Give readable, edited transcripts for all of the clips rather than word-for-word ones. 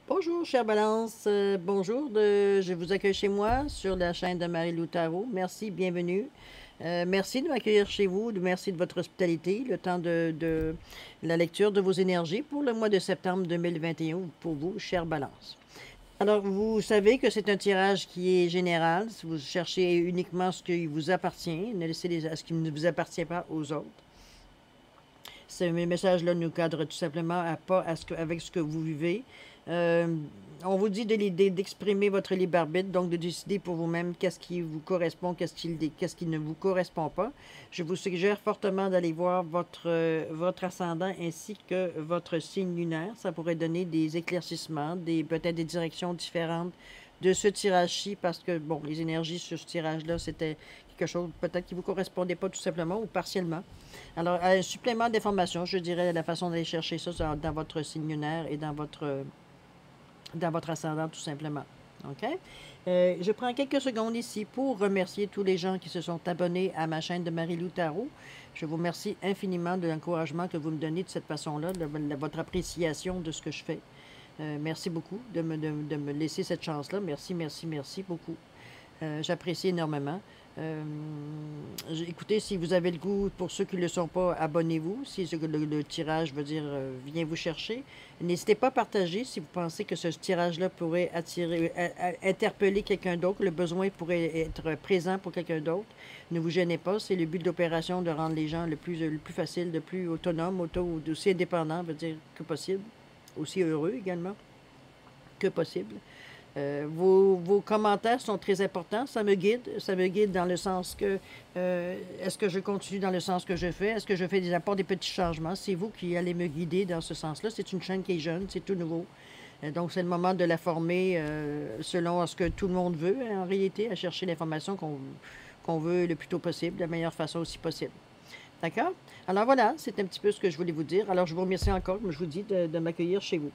Bonjour, chère Balance. Bonjour, je vous accueille chez moi sur la chaîne de Marie-Lou Tarot. Merci, bienvenue. Merci de m'accueillir chez vous. Merci de votre hospitalité, le temps de la lecture de vos énergies pour le mois de septembre 2021 pour vous, chère Balance. Alors, vous savez que c'est un tirage qui est général. Si vous cherchez uniquement ce qui vous appartient, ne laissez ce qui ne vous appartient pas aux autres. Ces messages-là nous cadrent tout simplement avec ce que vous vivez. Euh, on vous dit d'exprimer votre libre arbitre, donc de décider pour vous-même qu'est-ce qui vous correspond, qu'est-ce qui ne vous correspond pas. Je vous suggère fortement d'aller voir votre ascendant ainsi que votre signe lunaire. Ça pourrait donner des éclaircissements, peut-être des directions différentes de ce tirage-ci, parce que, bon, les énergies sur ce tirage-là, c'était quelque chose peut-être qui ne vous correspondait pas tout simplement ou partiellement. Alors, un supplément d'information, je dirais, la façon d'aller chercher ça dans votre signe lunaire et dans votre ascendant, tout simplement. OK? Je prends quelques secondes ici pour remercier tous les gens qui se sont abonnés à ma chaîne de Marie-Lou Tarot. Je vous remercie infiniment de l'encouragement que vous me donnez de cette façon-là, de votre appréciation de ce que je fais. Merci beaucoup de me laisser cette chance-là. Merci, merci, merci beaucoup. J'apprécie énormément. Écoutez, si vous avez le goût, pour ceux qui ne le sont pas, abonnez-vous. Si le tirage veut dire vient vous chercher, n'hésitez pas à partager si vous pensez que ce tirage-là pourrait interpeller quelqu'un d'autre. Le besoin pourrait être présent pour quelqu'un d'autre. Ne vous gênez pas. C'est le but de l'opération de rendre les gens le plus facile, le plus autonome, aussi indépendant, veut dire que possible. Aussi heureux également que possible. Vos commentaires sont très importants. Ça me guide dans le sens que est-ce que je continue dans le sens que je fais? Est-ce que je fais des apports, des petits changements? C'est vous qui allez me guider dans ce sens-là. C'est une chaîne qui est jeune, c'est tout nouveau. Donc, c'est le moment de la former selon ce que tout le monde veut, en réalité, à chercher l'information qu'on veut le plus tôt possible, de la meilleure façon aussi possible. D'accord? Alors voilà, c'est un petit peu ce que je voulais vous dire. Alors, je vous remercie encore, comme je vous dis, de m'accueillir chez vous.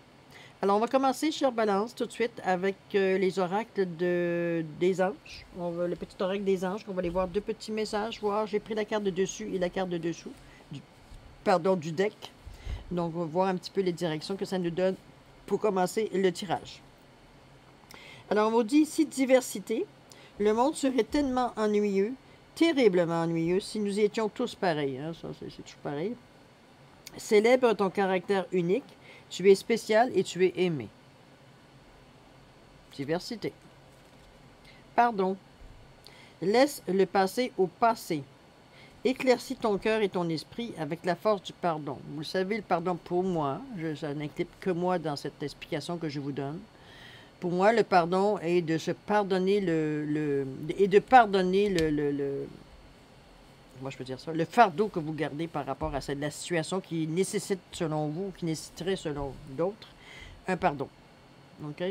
Alors, on va commencer, chère Balance, tout de suite avec les oracles des anges. Le petit oracle des anges, on va aller voir deux petits messages. Voir, j'ai pris la carte de dessus et la carte de dessous, du deck. Donc, on va voir un petit peu les directions que ça nous donne pour commencer le tirage. Alors, on vous dit ici diversité. Le monde serait tellement ennuyeux, terriblement ennuyeux, si nous étions tous pareils. Hein? Ça, c'est toujours pareil. Célèbre ton caractère unique. Tu es spécial et tu es aimé. Diversité. Pardon. Laisse le passé au passé. Éclaircis ton cœur et ton esprit avec la force du pardon. Vous le savez, le pardon pour moi, ça n'inclut que moi dans cette explication que je vous donne. Pour moi, le pardon est de se pardonner comment je peux dire ça, le fardeau que vous gardez par rapport à la situation qui nécessite, selon vous, qui nécessiterait, selon d'autres, un pardon. OK?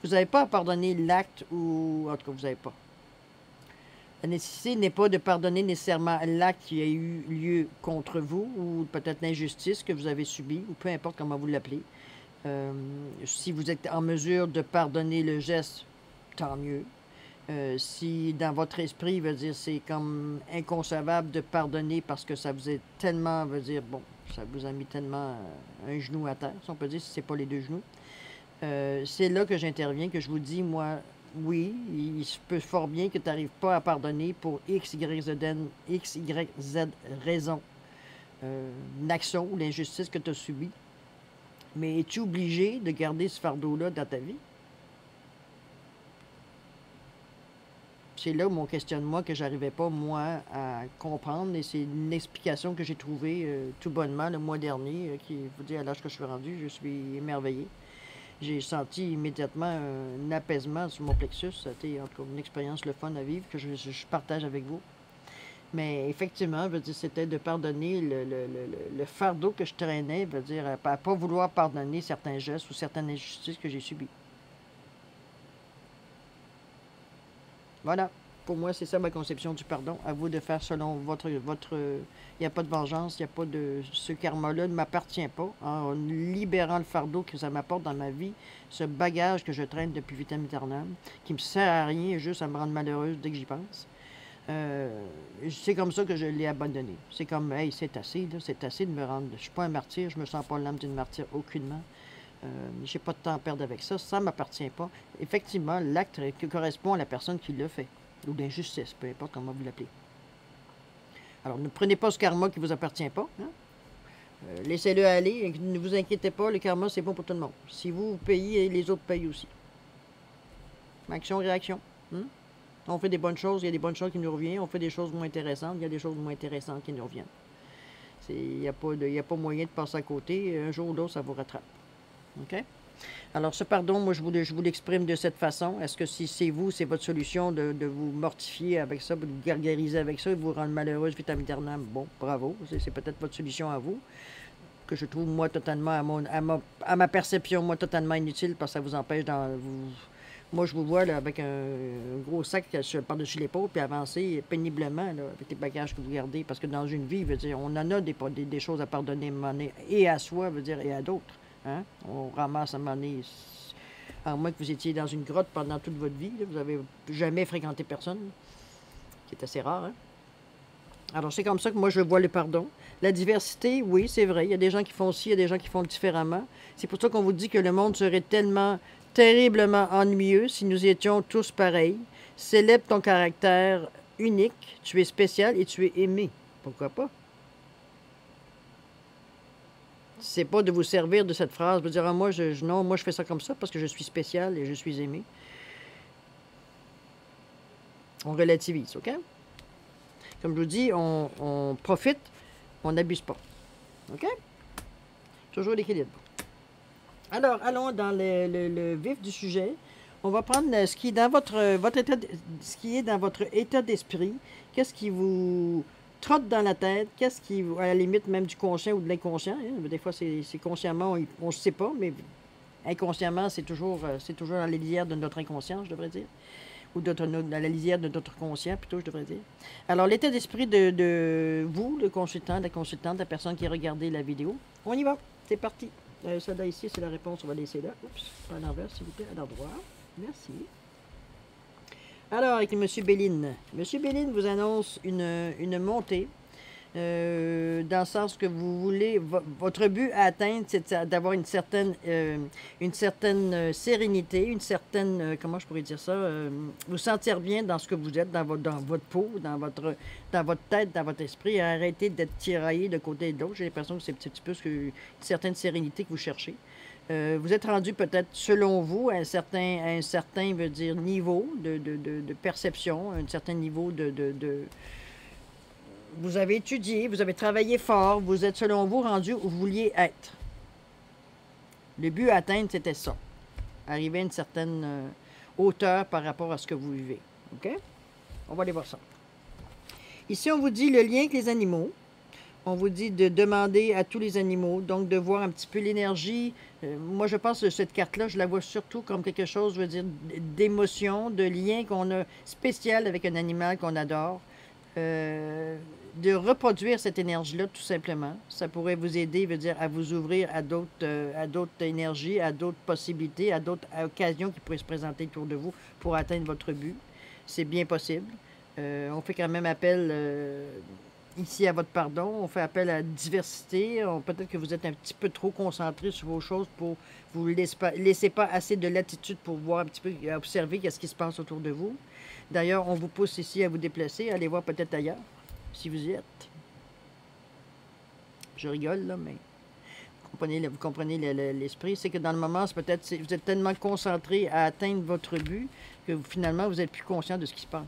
Vous n'avez pas à pardonner l'acte ou... En tout cas, vous n'avez pas. La nécessité n'est pas de pardonner nécessairement l'acte qui a eu lieu contre vous ou peut-être l'injustice que vous avez subie, ou peu importe comment vous l'appelez. Si vous êtes en mesure de pardonner le geste, tant mieux. Si dans votre esprit, veut dire, c'est comme inconcevable de pardonner parce que ça vous est tellement, veut dire, bon, ça vous a mis tellement un genou à terre, si on peut dire, si ce n'est pas les deux genoux. C'est là que j'interviens, que je vous dis, moi, oui, il se peut fort bien que tu n'arrives pas à pardonner pour X, Y, Z raison, l'action ou l'injustice que tu as subie. Mais es-tu obligé de garder ce fardeau-là dans ta vie? C'est là mon questionnement que j'arrivais pas, moi, à comprendre. Et c'est une explication que j'ai trouvée tout bonnement le mois dernier, qui vous dit à l'âge que je suis rendu, je suis émerveillé. J'ai senti immédiatement un apaisement sur mon plexus. Ça a été en tout cas une expérience le fun à vivre que je partage avec vous. Mais effectivement, veut dire, c'était de pardonner le fardeau que je traînais, veut dire, à ne pas vouloir pardonner certains gestes ou certaines injustices que j'ai subies. Voilà. Pour moi, c'est ça ma conception du pardon. À vous de faire selon votre... Il n'y a pas de vengeance, il n'y a pas de... Ce karma-là ne m'appartient pas. En libérant le fardeau que ça m'apporte dans ma vie, ce bagage que je traîne depuis vitam aeternam, qui me sert à rien, juste à me rendre malheureuse dès que j'y pense. C'est comme ça que je l'ai abandonné. C'est comme, hey, c'est assez, là, c'est assez de me rendre... Je ne suis pas un martyr, je me sens pas l'âme d'une martyre aucunement. J'ai pas de temps à perdre avec ça. Ça ne m'appartient pas. Effectivement, l'acte qui correspond à la personne qui le fait. Ou d'injustice, peu importe comment vous l'appelez. Alors, ne prenez pas ce karma qui ne vous appartient pas. Hein? Laissez-le aller. Ne vous inquiétez pas, le karma, c'est bon pour tout le monde. Si vous payez, les autres payent aussi. Action-réaction. Hein? On fait des bonnes choses, il y a des bonnes choses qui nous reviennent. On fait des choses moins intéressantes, il y a des choses moins intéressantes qui nous reviennent. Il n'y a pas moyen de passer à côté. Un jour ou l'autre, ça vous rattrape. OK? Alors, ce pardon, moi, je vous l'exprime de cette façon. Est-ce que si c'est vous, c'est votre solution de vous mortifier avec ça, de vous gargariser avec ça, de vous rendre malheureuse vitam aeternam? Bon, bravo. C'est peut-être votre solution à vous, que je trouve, moi, totalement, à ma perception, moi, totalement inutile, parce que ça vous empêche Moi, je vous vois là, avec un gros sac par-dessus l'épaule, puis avancer péniblement là, avec les bagages que vous gardez. Parce que dans une vie, veut dire, on en a des choses à pardonner et à soi, veut dire, et à d'autres. Hein? On ramasse à un moment donné, à moins que vous étiez dans une grotte pendant toute votre vie, là, vous n'avez jamais fréquenté personne, qui est assez rare. Hein? Alors, c'est comme ça que moi, je vois le pardon. La diversité, oui, c'est vrai. Il y a des gens qui font ci, il y a des gens qui font différemment. C'est pour ça qu'on vous dit que le monde serait tellement, terriblement ennuyeux si nous étions tous pareils. Célèbre ton caractère unique. Tu es spécial et tu es aimé. Pourquoi pas? C'est pas de vous servir de cette phrase, de dire ah, non, moi je fais ça comme ça parce que je suis spécial et je suis aimé. On relativise, OK? Comme je vous dis, on profite, on n'abuse pas. OK? Toujours l'équilibre. Alors, allons dans le vif du sujet. On va prendre ce qui est dans ce qui est dans votre état d'esprit. Qu'est-ce qui vous trotte dans la tête? Qu'est-ce qui, à la limite même du conscient ou de l'inconscient? Hein? Des fois, c'est consciemment, on ne sait pas, mais inconsciemment, c'est toujours dans les lisières de notre inconscient, je devrais dire. Ou dans la lisière de notre conscient, plutôt, je devrais dire. Alors, l'état d'esprit de vous, le consultant, la consultante, la personne qui a regardé la vidéo. On y va. C'est parti. Celle-là ici, c'est la réponse. On va laisser là. Oups, à l'envers, s'il vous plaît, à l'endroit. Merci. Alors, avec M. Béline. M. Béline vous annonce une montée, dans le sens que vous voulez, votre but à atteindre, c'est d'avoir une certaine sérénité, une certaine, comment je pourrais dire ça, vous sentir bien dans ce que vous êtes, dans votre peau, dans votre tête, dans votre esprit, arrêter d'être tiraillé de côté et de l'autre. J'ai l'impression que c'est un petit peu une certaine sérénité que vous cherchez. Vous êtes rendu peut-être, selon vous, à un certain veut dire, niveau de perception, un certain niveau Vous avez étudié, vous avez travaillé fort, vous êtes, selon vous, rendu où vous vouliez être. Le but à atteindre, c'était ça. Arriver à une certaine hauteur par rapport à ce que vous vivez. OK? On va aller voir ça. Ici, on vous dit le lien avec les animaux. On vous dit de demander à tous les animaux, donc de voir un petit peu l'énergie. Moi, je pense que cette carte-là, je la vois surtout comme quelque chose, je veux dire, d'émotion, de lien qu'on a spécial avec un animal qu'on adore. De reproduire cette énergie-là, tout simplement. Ça pourrait vous aider, veut dire, à vous ouvrir à d'autres énergies, à d'autres possibilités, à d'autres occasions qui pourraient se présenter autour de vous pour atteindre votre but. C'est bien possible. On fait quand même appel ici à votre pardon. On fait appel à la diversité. Peut-être que vous êtes un petit peu trop concentré sur vos choses pour vous laissez pas assez de latitude pour voir un petit peu, observer ce qui se passe autour de vous. D'ailleurs, on vous pousse ici à vous déplacer, à aller voir peut-être ailleurs, si vous y êtes. Je rigole, là, mais vous comprenez l'esprit. C'est que dans le moment, c'est peut-être vous êtes tellement concentré à atteindre votre but que finalement, vous n'êtes plus conscient de ce qui se passe.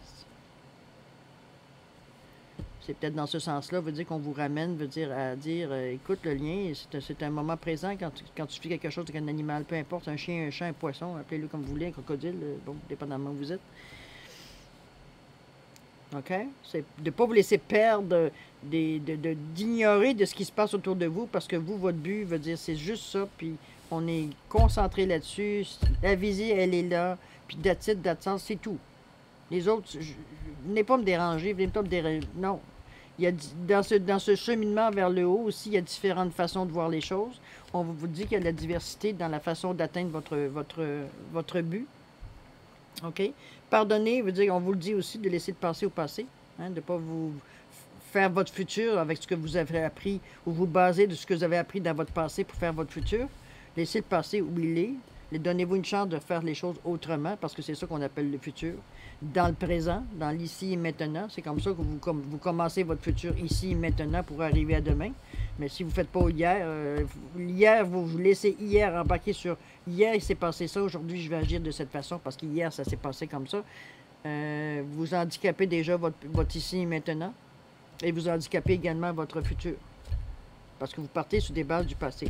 C'est peut-être dans ce sens-là, veut dire qu'on vous ramène, veut dire à dire, écoute, le lien, c'est un moment présent quand tu fais quelque chose avec un animal, peu importe, un chien, un chat, un poisson, appelez-le comme vous voulez, un crocodile, bon, dépendamment où vous êtes. OK? C'est de ne pas vous laisser perdre, d'ignorer de ce qui se passe autour de vous, parce que vous, votre but, veut dire, c'est juste ça, puis on est concentré là-dessus, la visée, elle est là, puis that's it, c'est tout. Les autres, venez pas me déranger, venez pas me déranger, non. Il y a, dans ce cheminement vers le haut aussi, il y a différentes façons de voir les choses. On vous dit qu'il y a de la diversité dans la façon d'atteindre votre but. OK? Pardonner veut dire, on vous le dit aussi, de laisser de passer au passé, hein, de ne pas vous faire votre futur avec ce que vous avez appris, ou vous baser de ce que vous avez appris dans votre passé pour faire votre futur. Laissez le passé où il est. Donnez-vous une chance de faire les choses autrement, parce que c'est ça qu'on appelle le futur. Dans le présent, dans l'ici et maintenant. C'est comme ça que vous commencez votre futur ici et maintenant pour arriver à demain. Mais si vous ne faites pas hier, hier, vous laissez hier embarquer sur hier, il s'est passé ça, aujourd'hui, je vais agir de cette façon parce qu'hier, ça s'est passé comme ça. Vous handicapez déjà votre ici et maintenant et vous handicapez également votre futur parce que vous partez sur des bases du passé.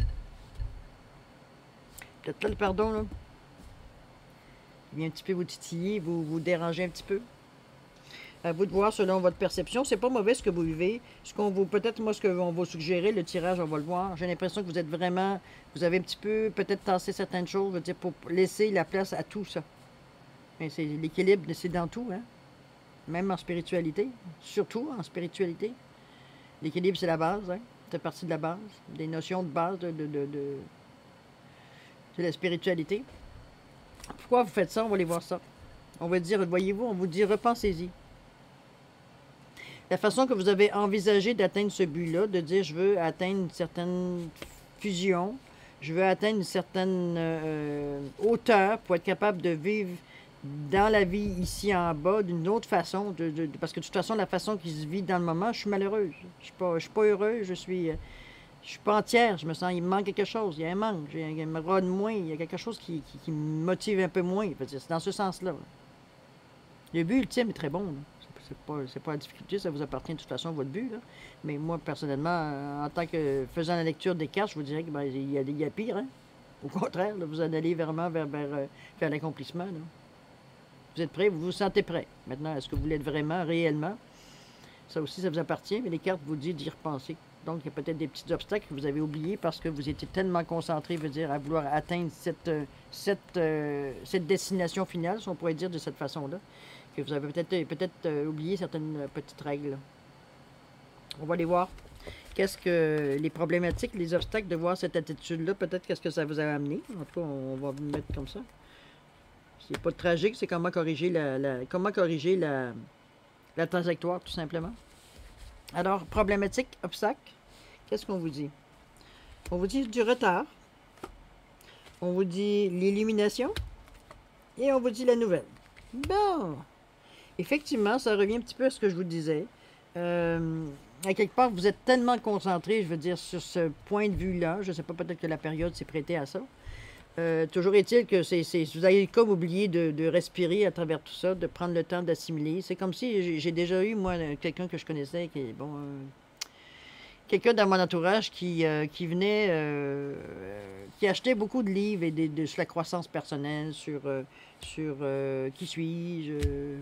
Peut-être là le pardon, là. Il vient un petit peu vous titiller, vous déranger un petit peu. À vous de voir selon votre perception. C'est pas mauvais ce que vous vivez. Peut-être moi, ce qu'on va suggérer, le tirage, on va le voir. J'ai l'impression que vous êtes vraiment, vous avez un petit peu peut-être tassé certaines choses, je veux dire, pour laisser la place à tout ça. Mais c'est l'équilibre, c'est dans tout, hein. Même en spiritualité, surtout en spiritualité. L'équilibre, c'est la base, hein. C'est partie de la base, des notions de base de la spiritualité. Pourquoi vous faites ça? On va aller voir ça. On va dire, voyez-vous, on vous dit, repensez-y. La façon que vous avez envisagé d'atteindre ce but-là, de dire, je veux atteindre une certaine fusion, je veux atteindre une certaine hauteur pour être capable de vivre dans la vie ici en bas d'une autre façon, parce que de toute façon, la façon qui se vit dans le moment, je suis malheureuse. Je suis pas heureuse, je suis pas entière, je me sens, il me manque quelque chose, il y a un manque, il me rôde moins, il y a quelque chose qui me motive un peu moins. C'est dans ce sens-là. Le but ultime est très bon. C'est pas la difficulté, ça vous appartient de toute façon, votre but. Là. Mais moi, personnellement, en tant que faisant la lecture des cartes, je vous dirais qu'il y a pire. Hein? Au contraire, là, vous en allez vraiment vers l'accomplissement. Vous êtes prêt, vous vous sentez prêt. Maintenant, est-ce que vous l'êtes vraiment, réellement? Ça aussi, ça vous appartient, mais les cartes vous disent d'y repenser. Donc, il y a peut-être des petits obstacles que vous avez oubliés parce que vous étiez tellement concentré, veut dire, à vouloir atteindre cette destination finale, si on pourrait dire de cette façon-là, que vous avez peut-être oublié certaines petites règles. On va aller voir. Qu'est-ce que les problématiques, les obstacles de voir cette attitude-là, peut-être qu'est-ce que ça vous a amené. En tout cas, on va vous mettre comme ça. C'est pas tragique, c'est comment corriger la trajectoire, tout simplement. Alors, problématique, obstacle, qu'est-ce qu'on vous dit? On vous dit du retard. On vous dit l'illumination. Et on vous dit la nouvelle. Bon. Effectivement, ça revient un petit peu à ce que je vous disais. À quelque part, vous êtes tellement concentré, je veux dire, sur ce point de vue-là. Je ne sais pas, peut-être que la période s'est prêtée à ça. Toujours est-il que vous avez comme oublié de respirer à travers tout ça, de prendre le temps d'assimiler. C'est comme si j'ai déjà eu, moi, quelqu'un que je connaissais, qui est, bon, quelqu'un dans mon entourage qui venait, qui achetait beaucoup de livres et sur la croissance personnelle, sur qui suis-je,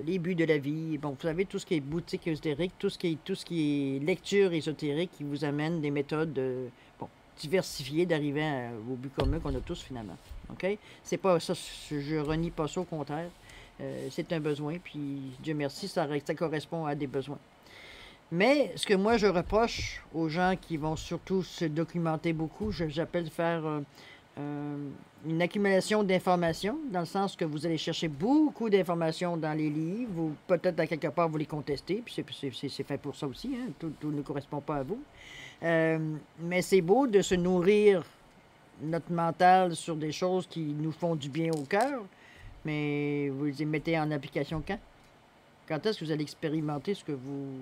les buts de la vie. Bon, vous savez, tout ce qui est boutique ésotérique, tout ce qui est lecture ésotérique qui vous amène des méthodes diversifiées d'arriver au but commun qu'on a tous finalement. OK? C'est pas ça, je renie pas ça, au contraire. C'est un besoin, puis Dieu merci, ça correspond à des besoins. Mais ce que moi je reproche aux gens qui vont surtout se documenter beaucoup, j'appelle faire une accumulation d'informations, dans le sens que vous allez chercher beaucoup d'informations dans les livres, ou peut-être à quelque part vous les contestez, puis c'est fait pour ça aussi, hein, tout ne correspond pas à vous. Mais c'est beau de se nourrir notre mental sur des choses qui nous font du bien au cœur, mais vous les mettez en application quand? Quand est-ce que vous allez expérimenter ce que vous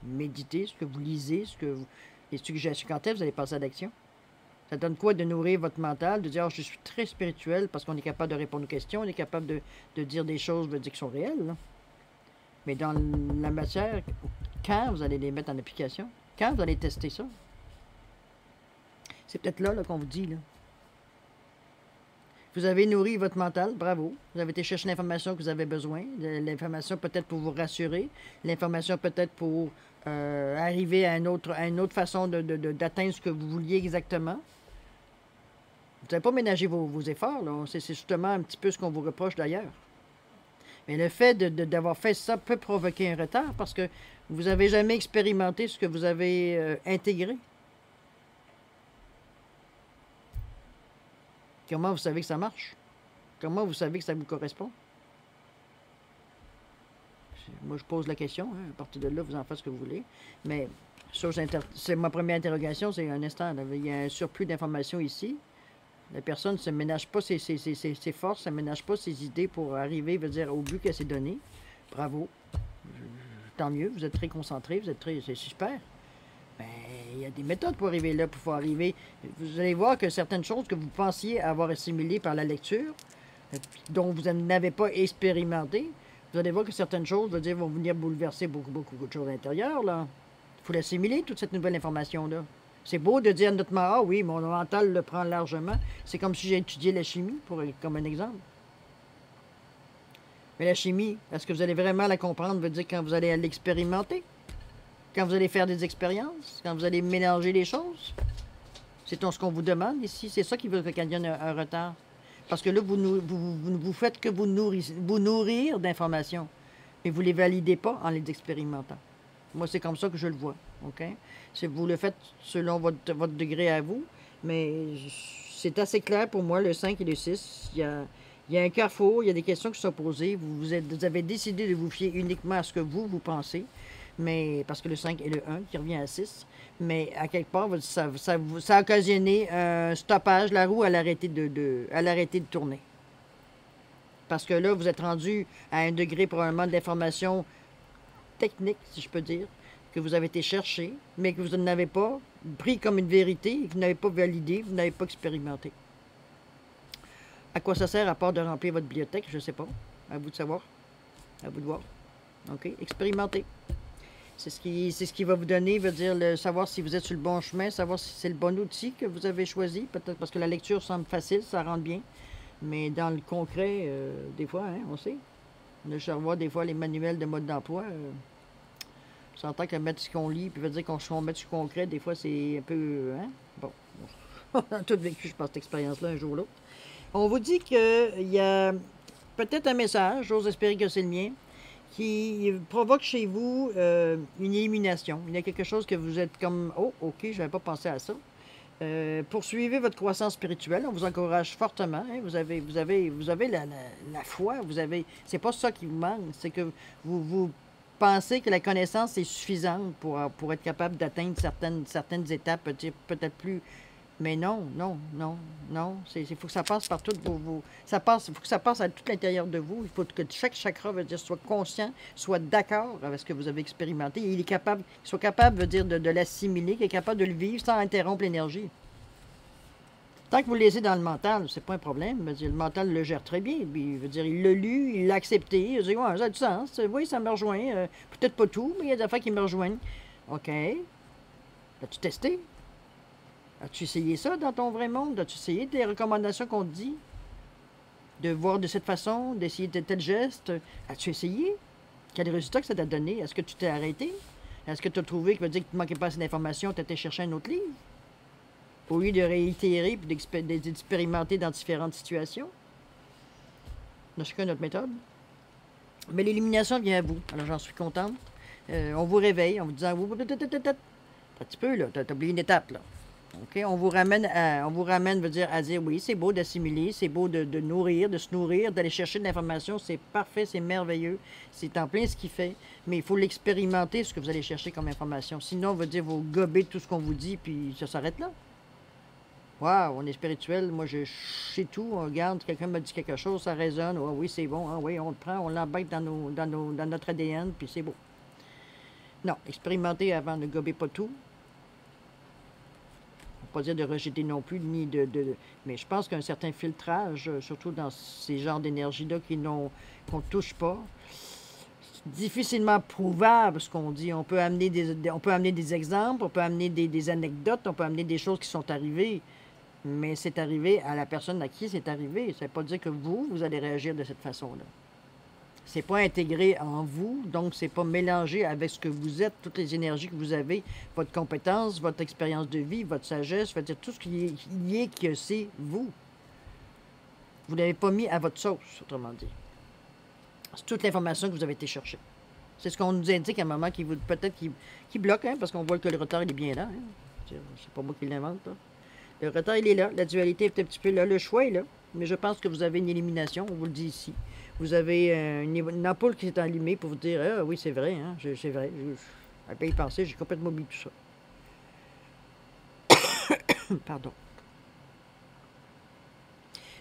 méditez, ce que vous lisez, les suggestions? Quand est-ce que vous allez passer à l'action? Ça donne quoi de nourrir votre mental, de dire je suis très spirituel parce qu'on est capable de répondre aux questions, on est capable de dire des choses, de dire qui sont réelles. Là. Mais dans la matière, quand vous allez les mettre en application? Quand vous allez tester ça? C'est peut-être là, qu'on vous dit. Là. Vous avez nourri votre mental, bravo. Vous avez été chercher l'information que vous avez besoin, l'information peut-être pour vous rassurer, l'information peut-être pour arriver à une autre façon d'atteindre ce que vous vouliez exactement. Vous n'avez pas ménagé vos efforts, là. C'est justement un petit peu ce qu'on vous reproche d'ailleurs. Mais le fait d'avoir fait ça peut provoquer un retard parce que vous n'avez jamais expérimenté ce que vous avez intégré. Comment vous savez que ça marche? Comment vous savez que ça vous correspond? Moi, je pose la question. Hein, à partir de là, vous en faites ce que vous voulez. Mais c'est ma première interrogation, c'est un instant. Là, il y a un surplus d'informations ici. La personne ne se ménage pas ses forces, ne ménage pas ses idées pour arriver, veut dire, au but qu'elle s'est donné. Bravo. Tant mieux, vous êtes très concentré, vous êtes très. C'est super. Ben, il y a des méthodes pour arriver là, pour pouvoir arriver. Vous allez voir que certaines choses que vous pensiez avoir assimilées par la lecture, dont vous n'avez pas expérimenté, vous allez voir que certaines choses, veut dire, vont venir bouleverser beaucoup de choses à l'intérieur, là. Il faut l'assimiler, toute cette nouvelle information-là. C'est beau de dire notre ah oui, mon mental le prend largement. C'est comme si j'ai étudié la chimie, comme un exemple. Mais la chimie, est-ce que vous allez vraiment la comprendre, veut dire quand vous allez l'expérimenter? Quand vous allez faire des expériences? Quand vous allez mélanger les choses? C'est ce qu'on vous demande ici. C'est ça qui veut qu'il y ait un retard. Parce que là, vous ne faites que vous nourrir d'informations. Mais vous ne les validez pas en les expérimentant. Moi, c'est comme ça que je le vois. OK? Vous le faites selon votre degré à vous. Mais c'est assez clair pour moi, le 5 et le 6. Il y a un carrefour, il y a des questions qui sont posées. Vous avez décidé de vous fier uniquement à ce que vous pensez. Mais parce que le 5 et le 1 qui revient à 6. Mais à quelque part, ça a occasionné un stoppage. La roue, elle a arrêté de tourner. Parce que là, vous êtes rendu à un degré probablement d'information technique, si je peux dire, que vous avez été chercher, mais que vous n'avez pas pris comme une vérité, et que vous n'avez pas validé, vous n'avez pas expérimenté. À quoi ça sert à part de remplir votre bibliothèque? Je ne sais pas. À vous de savoir. À vous de voir. OK? Expérimentez. C'est ce qui va vous donner, veut dire, savoir si vous êtes sur le bon chemin, savoir si c'est le bon outil que vous avez choisi. Peut-être parce que la lecture semble facile, ça rentre bien. Mais dans le concret, des fois, hein, on sait. Je revois des fois les manuels de mode d'emploi. On s'entend que mettre ce qu'on lit, puis veut dire qu'on met du concret, des fois, c'est un peu... Hein? Bon. On a tous vécu, je pense, cette expérience-là, un jour ou l'autre. On vous dit qu'il y a peut-être un message, j'ose espérer que c'est le mien, qui provoque chez vous une élimination. Il y a quelque chose que vous êtes comme « Oh, OK, je n'avais pas pensé à ça ». Poursuivez votre croissance spirituelle. On vous encourage fortement. Hein. Vous avez la foi. C'est pas ça qui vous manque. C'est que vous pensez que la connaissance est suffisante pour être capable d'atteindre certaines étapes, peut-être plus. Mais non. Il faut que ça passe par toutes il faut que ça passe à tout l'intérieur de vous. Il faut que chaque chakra, veut dire, soit conscient, soit d'accord avec ce que vous avez expérimenté. Et il soit capable, veut dire, de l'assimiler, qu'il est capable de le vivre sans interrompre l'énergie. Tant que vous le laissez dans le mental, c'est pas un problème. Veut dire, le mental le gère très bien. Puis, veut dire, il l'a lu, il l'a accepté. Il dit, ouais, ça a du sens. Oui, ça me rejoint. Peut-être pas tout, mais il y a des affaires qui me rejoignent. OK. As-tu testé? As-tu essayé ça dans ton vrai monde? As-tu essayé des recommandations qu'on te dit? De voir de cette façon, d'essayer de tel geste? As-tu essayé? Quel résultat que ça t'a donné? Est-ce que tu t'es arrêté? Est-ce que tu as trouvé qu'il veut dire que tu ne manquais pas assez d'informations, tu étais chercher un autre livre? Au lieu de réitérer et d'expérimenter dans différentes situations? On a chacun notre méthode. Mais l'élimination vient à vous. Alors j'en suis contente. On vous réveille en vous disant, un petit peu, là, tu as oublié une étape, là. OK? On vous ramène, veut dire, à dire, oui, c'est beau d'assimiler, c'est beau de nourrir, de se nourrir, d'aller chercher de l'information, c'est parfait, c'est merveilleux, c'est en plein ce qu'il fait, mais il faut l'expérimenter, ce que vous allez chercher comme information. Sinon, veut dire, vous gobez tout ce qu'on vous dit, puis ça s'arrête là. Waouh, on est spirituel, moi, je sais tout, on regarde, quelqu'un m'a dit quelque chose, ça résonne, oh, oui, c'est bon, ah, oui, on le prend, on l'embarque dans notre ADN, puis c'est beau. Non, expérimenter avant, ne gobez pas tout. Pas dire de rejeter non plus, ni mais je pense qu'un certain filtrage, surtout dans ces genres d'énergie-là qu'on ne touche pas, difficilement prouvable ce qu'on dit. On peut amener des exemples, on peut amener des anecdotes, on peut amener des choses qui sont arrivées, mais c'est arrivé à la personne à qui c'est arrivé. Ça ne veut pas dire que vous allez réagir de cette façon-là. C'est pas intégré en vous, donc c'est pas mélangé avec ce que vous êtes, toutes les énergies que vous avez, votre compétence, votre expérience de vie, votre sagesse, je veux dire, tout ce qui est que c'est vous. Vous ne l'avez pas mis à votre sauce, autrement dit. C'est toute l'information que vous avez été chercher. C'est ce qu'on nous indique à un moment qui peut-être qui bloque, hein, parce qu'on voit que le retard il est bien là. Hein. C'est pas moi qui l'invente. Là. Le retard il est là, la dualité est un petit peu là, le choix est là. mais je pense que vous avez une élimination, on vous le dit ici. Vous avez une ampoule qui s'est allumée pour vous dire, ah oui, c'est vrai, hein, c'est vrai. À pas y penser, j'ai complètement oublié tout ça. Pardon.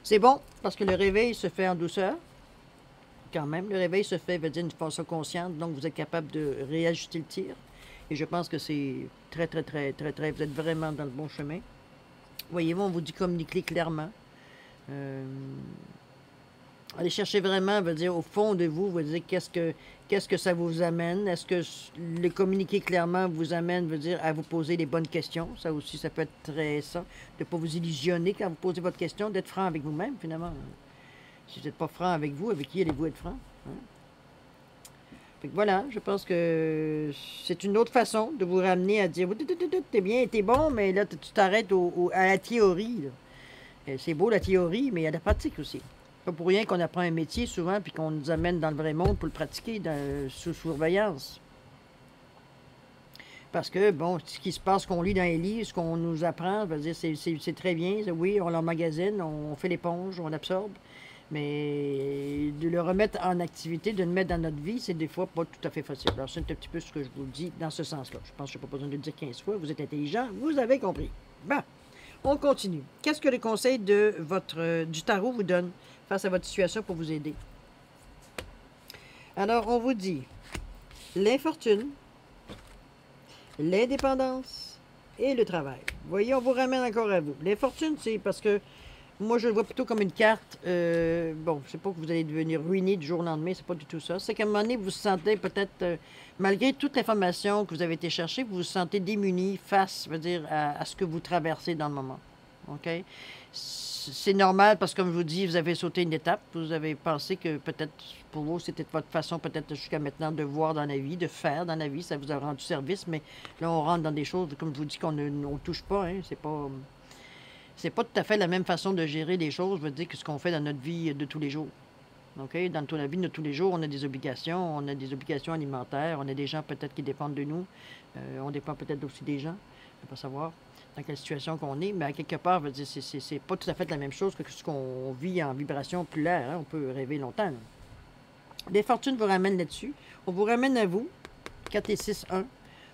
C'est bon, parce que le réveil se fait en douceur, quand même. Le réveil se fait, veut dire, d'une façon consciente, donc vous êtes capable de réajuster le tir. Et je pense que c'est très, très, très, très, très, vous êtes vraiment dans le bon chemin. Voyez-vous, on vous dit communiquer clairement. Allez chercher vraiment, veut dire, au fond de vous, veut dire, qu'est-ce que ça vous amène? Est-ce que le communiquer clairement vous amène, veut dire, à vous poser les bonnes questions? Ça aussi, ça peut être très ça. De ne pas vous illusionner quand vous posez votre question, d'être franc avec vous-même, finalement. Si vous n'êtes pas franc avec vous, avec qui allez-vous être franc? Hein? Fait que voilà, je pense que c'est une autre façon de vous ramener à dire, t'es bien, t'es bon, mais là, tu t'arrêtes à la théorie. C'est beau la théorie, mais il y a la pratique aussi. Pas pour rien qu'on apprend un métier souvent, puis qu'on nous amène dans le vrai monde pour le pratiquer sous surveillance. Parce que, bon, ce qui se passe, qu'on lit dans les livres, ce qu'on nous apprend, c'est très bien. Oui, on l'emmagasine, on fait l'éponge, on absorbe. Mais de le remettre en activité, de le mettre dans notre vie, c'est des fois pas tout à fait facile. Alors, c'est un petit peu ce que je vous dis dans ce sens-là. Je pense que je n'ai pas besoin de le dire 15 fois. Vous êtes intelligent, vous avez compris. Bon, on continue. Qu'est-ce que les conseils du tarot vous donnent face à votre situation pour vous aider? Alors, on vous dit l'infortune, l'indépendance et le travail. Vous voyez, on vous ramène encore à vous. L'infortune, c'est parce que moi, je le vois plutôt comme une carte. Bon, je sais pas que vous allez devenir ruiné du jour au lendemain, c'est pas du tout ça. C'est qu'à un moment donné, vous vous sentez peut-être, malgré toute l'information que vous avez été chercher, vous vous sentez démuni face, veut dire, à ce que vous traversez dans le moment. OK? C'est normal parce que, comme je vous dis, vous avez sauté une étape. Vous avez pensé que peut-être, pour vous, c'était votre façon, peut-être jusqu'à maintenant, de voir dans la vie, de faire dans la vie. Ça vous a rendu service, mais là, on rentre dans des choses, comme je vous dis, qu'on ne touche pas. Hein, c'est pas tout à fait la même façon de gérer les choses, je veux dire, que ce qu'on fait dans notre vie de tous les jours. OK? Dans la vie de tous les jours, on a des obligations alimentaires, on a des gens peut-être qui dépendent de nous, on dépend peut-être aussi des gens, on ne pas savoir dans quelle situation qu'on est, mais à quelque part, je veux dire, c'est pas tout à fait la même chose que ce qu'on vit en vibration populaire. Hein? On peut rêver longtemps. Là. Les fortunes vous ramènent là-dessus. On vous ramène à vous, 4 et 6, 1.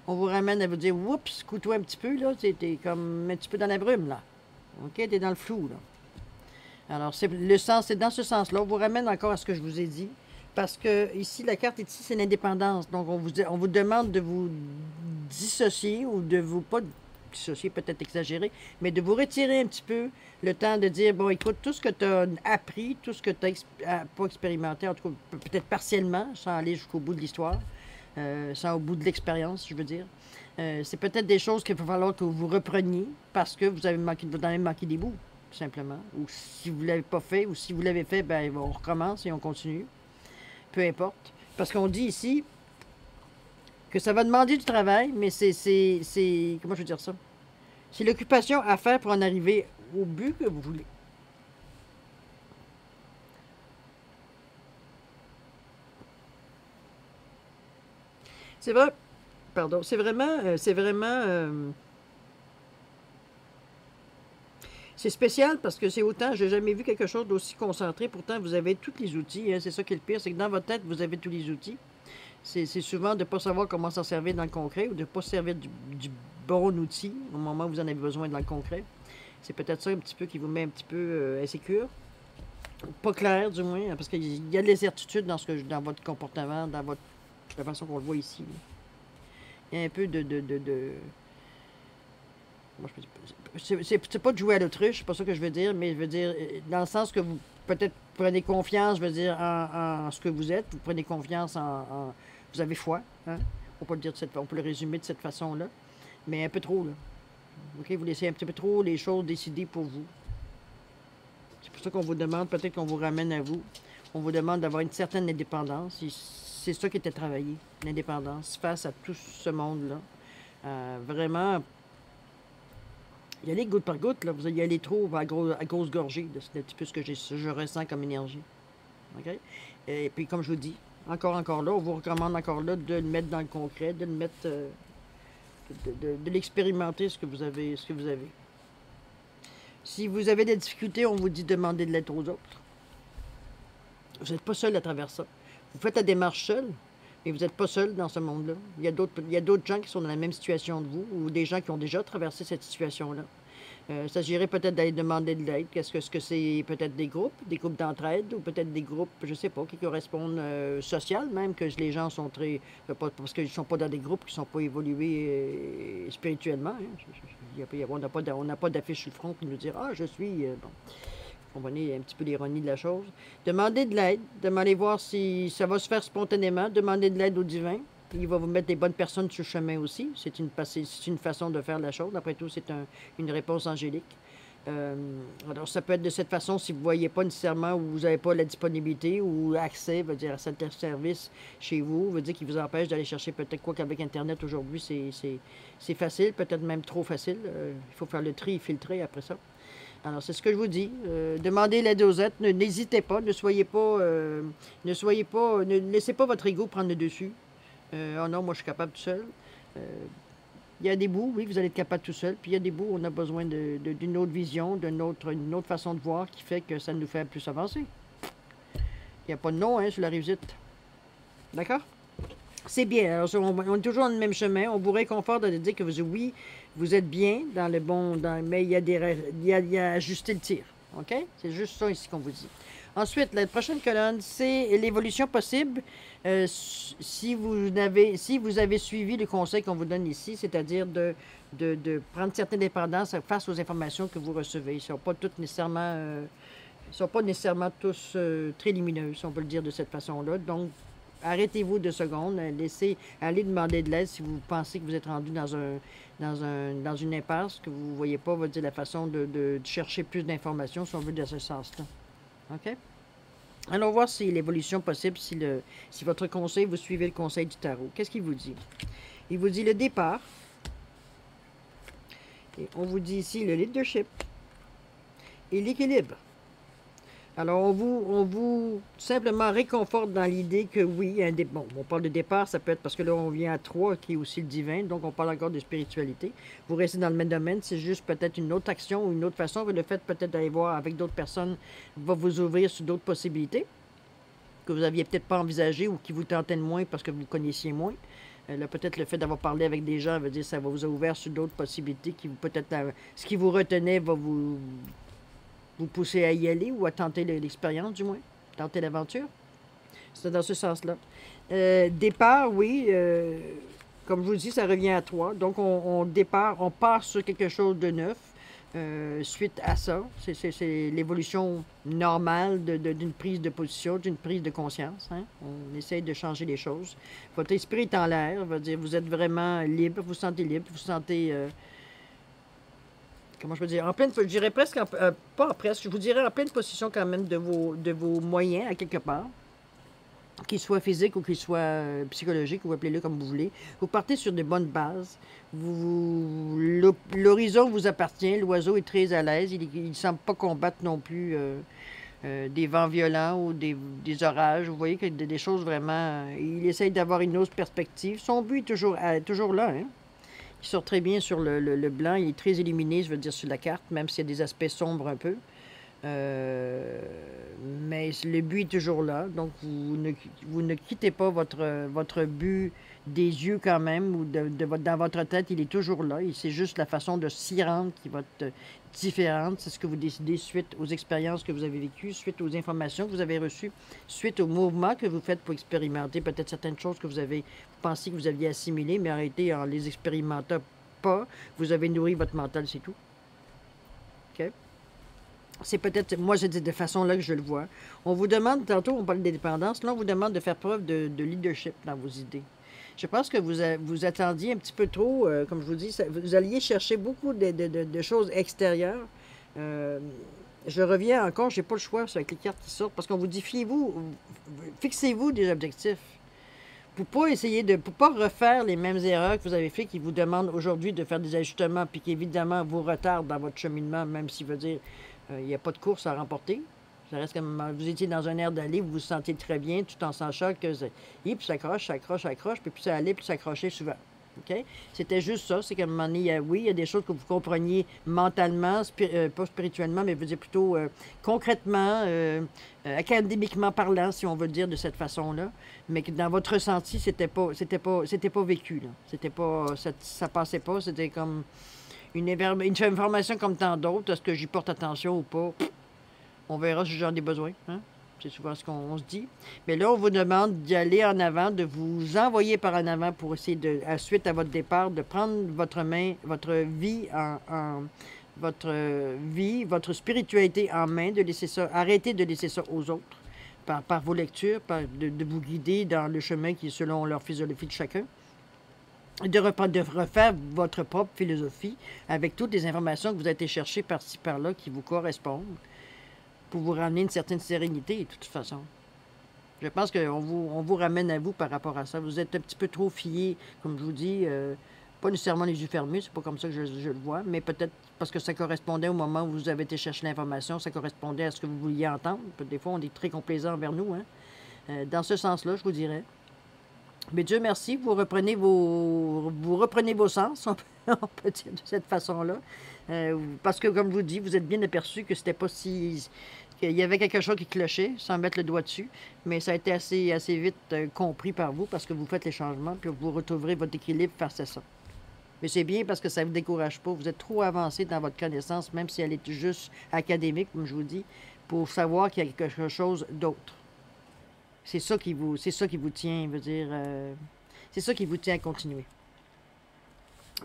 On vous ramène à vous dire, oups, couteau un petit peu, là, t'es comme un petit peu dans la brume, là. OK? T'es dans le flou, là. Alors, le sens, c'est dans ce sens-là. On vous ramène encore à ce que je vous ai dit. Parce que ici, la carte ici, c'est l'indépendance. Donc, on vous demande de vous dissocier ou de vous pas dissocier, peut-être exagéré, mais de vous retirer un petit peu le temps de dire, bon, écoute, tout ce que tu as appris, tout ce que tu n'as pas expérimenté, en tout cas, peut-être partiellement, sans aller jusqu'au bout de l'histoire, sans au bout de l'expérience, je veux dire. C'est peut-être des choses qu'il va falloir que vous repreniez parce que vous avez manqué des bouts, tout simplement. Ou si vous ne l'avez pas fait, ou si vous l'avez fait, ben on recommence et on continue. Peu importe. Parce qu'on dit ici que ça va demander du travail, mais c'est comment je veux dire ça? C'est l'occupation à faire pour en arriver au but que vous voulez. C'est vrai. Pardon, c'est vraiment, c'est spécial parce que c'est autant, j'ai jamais vu quelque chose d'aussi concentré. Pourtant, vous avez tous les outils. Hein, c'est ça qui est le pire, c'est que dans votre tête, vous avez tous les outils. C'est souvent de ne pas savoir comment s'en servir dans le concret ou de ne pas servir du bon outil au moment où vous en avez besoin dans le concret. C'est peut-être ça un petit peu qui vous met un petit peu insécure. Pas clair, du moins, parce qu'il y a de l'incertitude dans votre comportement, dans la façon qu'on le voit ici. Là. Il y a un peu c'est pas de jouer à l'autruche, c'est pas ça que je veux dire, mais je veux dire, dans le sens que vous peut-être prenez confiance, je veux dire, en ce que vous êtes, vous prenez confiance vous avez foi, hein? On peut le résumer de cette façon-là, mais un peu trop, là. OK, vous laissez un petit peu trop les choses décider pour vous. C'est pour ça qu'on vous demande, peut-être qu'on vous ramène à vous, on vous demande d'avoir une certaine indépendance. C'est ça qui était travaillé, l'indépendance, face à tout ce monde-là. Vraiment, y aller goutte par goutte, là, vous allez y aller trop à grosse gorgée. C'est un petit peu ce que je ressens comme énergie. OK? Et puis, comme je vous dis, encore là, on vous recommande encore là de le mettre dans le concret, de le mettre, de l'expérimenter ce que vous avez. Si vous avez des difficultés, on vous dit demander de l'aide aux autres. Vous n'êtes pas seul à travers ça. Vous faites la démarche seul, mais vous n'êtes pas seul dans ce monde-là. Il y a d'autres gens qui sont dans la même situation que vous, ou des gens qui ont déjà traversé cette situation-là. Il s'agirait peut-être d'aller demander de l'aide. Est-ce que c'est peut-être des groupes d'entraide, ou peut-être des groupes, je ne sais pas, qui correspondent social, même, que les gens sont très... parce qu'ils ne sont pas dans des groupes qui ne sont pas évolués spirituellement. Hein. On n'a pas d'affiche sur le front qui nous dit « Ah, je suis... Bon. Vous comprenez un petit peu l'ironie de la chose. Demandez de l'aide. Demandez voir si ça va se faire spontanément. Demandez de l'aide au divin. Il va vous mettre des bonnes personnes sur le chemin aussi. C'est une façon de faire la chose. Après tout, c'est une réponse angélique. Alors, ça peut être de cette façon si vous ne voyez pas nécessairement ou vous n'avez pas la disponibilité ou accès, veut dire, à certains services chez vous, veut dire qu'il vous empêche d'aller chercher peut-être quoi qu'avec Internet aujourd'hui, c'est facile, peut-être même trop facile. Il faut faire le tri et filtrer après ça. Alors, c'est ce que je vous dis. Demandez l'aide aux autres. N'hésitez pas. Ne laissez pas votre ego prendre le dessus. Oh non, moi, je suis capable tout seul. Il y a des bouts, oui, vous allez être capable tout seul. Puis il y a des bouts où on a besoin d'une autre vision, d'une autre façon de voir qui fait que ça nous fait plus avancer. Il n'y a pas de nom, hein, sur la réussite. D'accord? C'est bien. Alors, on est toujours dans le même chemin. On vous réconforte de dire que oui, vous êtes bien dans le bon, mais il y a à ajuster le tir. OK? C'est juste ça ici qu'on vous dit. Ensuite, la prochaine colonne, c'est l'évolution possible si vous avez suivi le conseil qu'on vous donne ici, c'est-à-dire de prendre certaines dépendances face aux informations que vous recevez. Ils ne sont pas toutes nécessairement, tous très lumineuses, si on peut le dire de cette façon-là. Donc, arrêtez-vous 2 secondes, allez demander de l'aide si vous pensez que vous êtes rendu dans une impasse, que vous ne voyez pas la façon de chercher plus d'informations, si on veut, dans ce sens-là. OK? Allons voir si l'évolution possible, si votre conseil, vous suivez le conseil du tarot. Qu'est-ce qu'il vous dit? Il vous dit le départ. Et on vous dit ici le leadership et l'équilibre. Alors, on vous simplement réconforte dans l'idée que oui, bon, on parle de départ, ça peut être parce que là, on vient à 3, qui est aussi le divin, donc on parle encore de spiritualité. Vous restez dans le même domaine, c'est juste peut-être une autre action ou une autre façon, le fait peut-être d'aller voir avec d'autres personnes va vous ouvrir sur d'autres possibilités que vous n'aviez peut-être pas envisagées ou qui vous tentaient de moins parce que vous connaissiez moins. Là, peut-être le fait d'avoir parlé avec des gens veut dire que ça va vous ouvrir sur d'autres possibilités qui peut-être, ce qui vous retenait va vous pousser à y aller ou à tenter l'expérience, du moins, tenter l'aventure. C'est dans ce sens-là. Départ, oui, comme je vous dis, ça revient à 3. Donc, on part sur quelque chose de neuf suite à ça. C'est l'évolution normale d'une prise de position, d'une prise de conscience. Hein? On essaye de changer les choses. Votre esprit est en l'air, vous êtes vraiment libre, vous vous sentez libre, vous vous sentez... comment je peux dire, je dirais presque, pas presque, je vous dirais en pleine possession quand même de vos moyens, à quelque part, qu'ils soient physiques ou qu'ils soient psychologiques, ou appelez-le comme vous voulez. Vous partez sur de bonnes bases. L'horizon vous appartient, l'oiseau est très à l'aise, il ne semble pas combattre non plus des vents violents ou des orages. Vous voyez que des choses vraiment... il essaye d'avoir une autre perspective. Son but est toujours là, hein? Il sort très bien sur le blanc, il est très illuminé, je veux dire, sur la carte, même s'il y a des aspects sombres un peu. Mais le but est toujours là, donc vous ne quittez pas votre but des yeux quand même, ou dans votre tête, il est toujours là, et c'est juste la façon de s'y rendre qui va être différente. C'est ce que vous décidez suite aux expériences que vous avez vécues, suite aux informations que vous avez reçues, suite aux mouvements que vous faites pour expérimenter peut-être certaines choses que vous pensé que vous aviez assimilées, mais en réalité, en les expérimentant pas, vous avez nourri votre mental, c'est tout. OK? C'est peut-être, moi je dis de façon là que je le vois. On vous demande, tantôt on parle d'indépendance, là on vous demande de faire preuve de leadership dans vos idées. Je pense que vous attendiez un petit peu trop, comme je vous dis, vous alliez chercher beaucoup de choses extérieures. Je reviens encore, j'ai pas le choix avec les cartes qui sortent, parce qu'on vous dit, fixez-vous des objectifs. Pour pas refaire les mêmes erreurs que vous avez fait, qui vous demandent aujourd'hui de faire des ajustements, puis qui évidemment vous retardent dans votre cheminement, même s'il veut dire il n'y a pas de course à remporter. Ça reste comme vous étiez dans un air d'aller, vous vous sentez très bien, tout en sachant que puis ça accroche, puis ça allait, puis s'accrocher souvent. OK? C'était juste ça. C'est qu'à un moment donné, oui, il y a des choses que vous compreniez mentalement, pas spirituellement, mais je veux dire plutôt concrètement, académiquement parlant, si on veut le dire de cette façon-là. Mais que dans votre ressenti, c'était pas vécu, là. C'était pas, ça passait pas. C'était comme une information comme tant d'autres. Est-ce que j'y porte attention ou pas? On verra si j'en ai besoin, hein? C'est souvent ce qu'on se dit. Mais là, on vous demande d'y aller en avant, de vous envoyer par en avant pour essayer, suite à votre départ, de prendre votre main, votre vie votre spiritualité en main, de laisser ça, arrêtez de laisser ça aux autres, par vos lectures, de vous guider dans le chemin qui est selon leur philosophie de chacun. De refaire votre propre philosophie avec toutes les informations que vous avez été chercher par-ci, par-là, qui vous correspondent, pour vous ramener une certaine sérénité, de toute façon. Je pense qu'on vous ramène à vous par rapport à ça. Vous êtes un petit peu trop fié, comme je vous dis, pas nécessairement les yeux fermés, c'est pas comme ça que je le vois, mais peut-être parce que ça correspondait au moment où vous avez été chercher l'information, ça correspondait à ce que vous vouliez entendre. Des fois, on est très complaisant envers nous, hein? Dans ce sens-là, je vous dirais. Mais Dieu merci, vous reprenez vos sens, on peut dire de cette façon-là. Parce que, comme je vous dis, vous êtes bien aperçu que c'était pas si... qu'il y avait quelque chose qui clochait, sans mettre le doigt dessus. Mais ça a été assez vite compris par vous, parce que vous faites les changements, puis vous retrouverez votre équilibre face à ça. Mais c'est bien parce que ça ne vous décourage pas. Vous êtes trop avancé dans votre connaissance, même si elle est juste académique, comme je vous dis, pour savoir qu'il y a quelque chose d'autre. C'est ça qui vous tient, veut dire, c'est ça qui vous tient à continuer.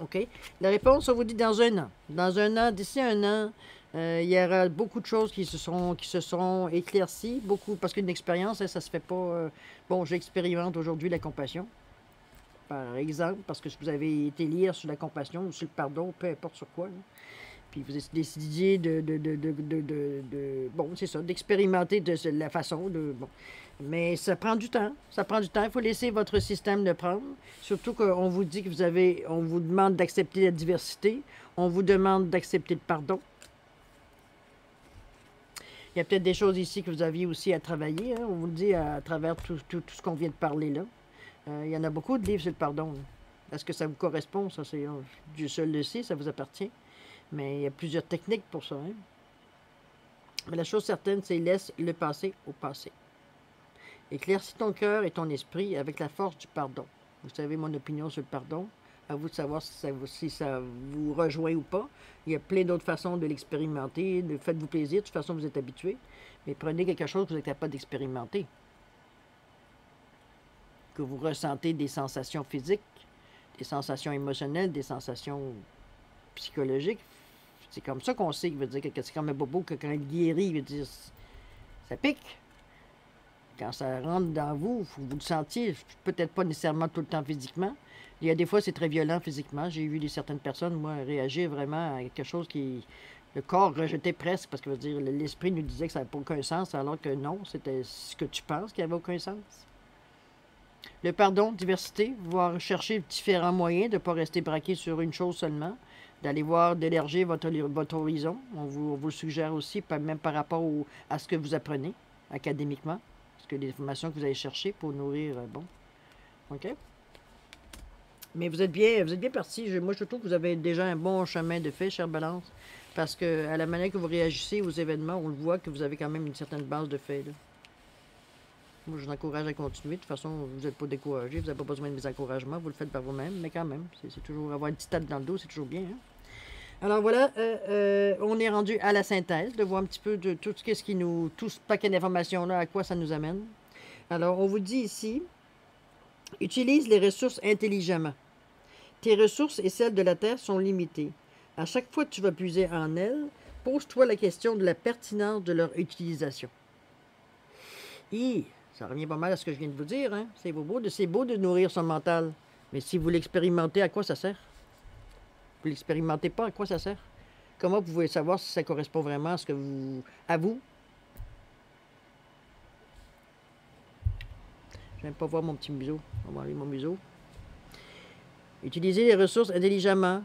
OK? La réponse, on vous dit dans un an. Dans un an, d'ici un an, il y aura beaucoup de choses qui se seront éclaircies, beaucoup, parce qu'une expérience, hein, ça se fait pas... bon, j'expérimente aujourd'hui la compassion, par exemple, parce que si vous avez été lire sur la compassion ou sur le pardon, peu importe sur quoi, là, puis vous décidiez bon, c'est ça, d'expérimenter de la façon de... Bon. Mais ça prend du temps. Ça prend du temps. Il faut laisser votre système le prendre. Surtout qu'on vous dit que on vous demande d'accepter la diversité. On vous demande d'accepter le pardon. Il y a peut-être des choses ici que vous aviez aussi à travailler. Hein? On vous le dit à travers tout ce qu'on vient de parler là. Il y en a beaucoup de livres sur le pardon. Est-ce que ça vous correspond? Ça, c'est Dieu seul le sait, ça vous appartient. Mais il y a plusieurs techniques pour ça. Hein? Mais la chose certaine, c'est laisse le passé au passé. Éclaircis ton cœur et ton esprit avec la force du pardon. Vous savez mon opinion sur le pardon. À vous de savoir si ça vous rejoint ou pas. Il y a plein d'autres façons de l'expérimenter. Faites-vous plaisir. De toute façon, vous êtes habitué. Mais prenez quelque chose que vous êtes capable d'expérimenter. Que vous ressentez des sensations physiques, des sensations émotionnelles, des sensations psychologiques. C'est comme ça qu'on sait, veut dire que c'est comme un bobo que quand il guérit, il veut dire ça pique. Quand ça rentre dans vous, vous le sentiez, peut-être pas nécessairement tout le temps physiquement. Il y a des fois, c'est très violent physiquement. J'ai vu certaines personnes, moi, réagir vraiment à quelque chose qui... Le corps rejetait presque, parce que veut dire l'esprit nous disait que ça n'avait pas aucun sens, alors que non, c'était ce que tu penses qui n'avait aucun sens. Le pardon, diversité, voir chercher différents moyens de ne pas rester braqué sur une chose seulement, d'aller voir, d'élargir votre horizon. On vous le suggère aussi, même par rapport à ce que vous apprenez académiquement. Que les informations que vous allez chercher pour nourrir, bon. OK? Mais vous êtes bien parti. Moi, je trouve que vous avez déjà un bon chemin de fait, chère Balance, parce que à la manière que vous réagissez aux événements, on le voit que vous avez quand même une certaine base de fait, là. Moi, je vous encourage à continuer. De toute façon, vous n'êtes pas découragé, vous n'avez pas besoin de mes encouragements, vous le faites par vous-même, mais quand même, c'est toujours avoir une petite tête dans le dos, c'est toujours bien, hein? Alors voilà, on est rendu à la synthèse, de voir un petit peu de tout ce paquet d'informations-là, à quoi ça nous amène. Alors, on vous dit ici, utilise les ressources intelligemment. Tes ressources et celles de la Terre sont limitées. À chaque fois que tu vas puiser en elles, pose-toi la question de la pertinence de leur utilisation. Et ça revient pas mal à ce que je viens de vous dire, hein? C'est beau de nourrir son mental. Mais si vous l'expérimentez, à quoi ça sert? Vous ne l'expérimentez pas, à quoi ça sert? Comment vous pouvez savoir si ça correspond vraiment à à vous? Je n'aime pas voir mon petit museau. On va enlever mon museau. Utilisez les ressources intelligemment.